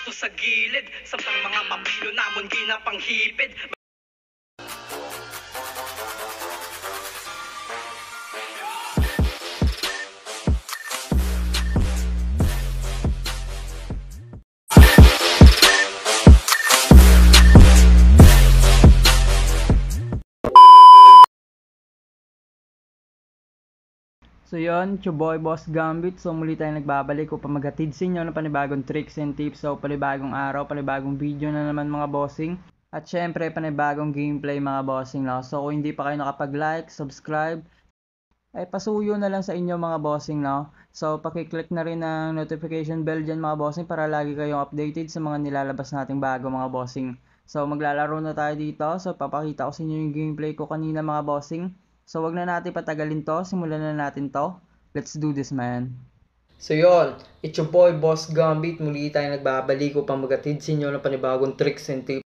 basto sa gilid, samtang mga papilo namon ginapanghipid. So yun, Chuboy Boss Gambit. So muli tayo nagbabalik upang maghatid sa inyo ng panibagong tricks and tips. So panibagong araw, panibagong video na naman mga bossing. At syempre panibagong gameplay mga bossing. No? So kung hindi pa kayo nakapag-like, subscribe, ay pasuyo na lang sa inyo mga bossing. No? So pakiclick na rin ang notification bell dyan mga bossing para lagi kayong updated sa mga nilalabas nating bago mga bossing. So maglalaro na tayo dito. So papakita ko sa inyo yung gameplay ko kanina mga bossing. So wag na natin patagalin to, simulan na natin to. Let's do this, man. So yon, it's your boy Boss Gambit. Muli tayo nagbabalik upang maghatid sa inyo ng panibagong tricks and tips.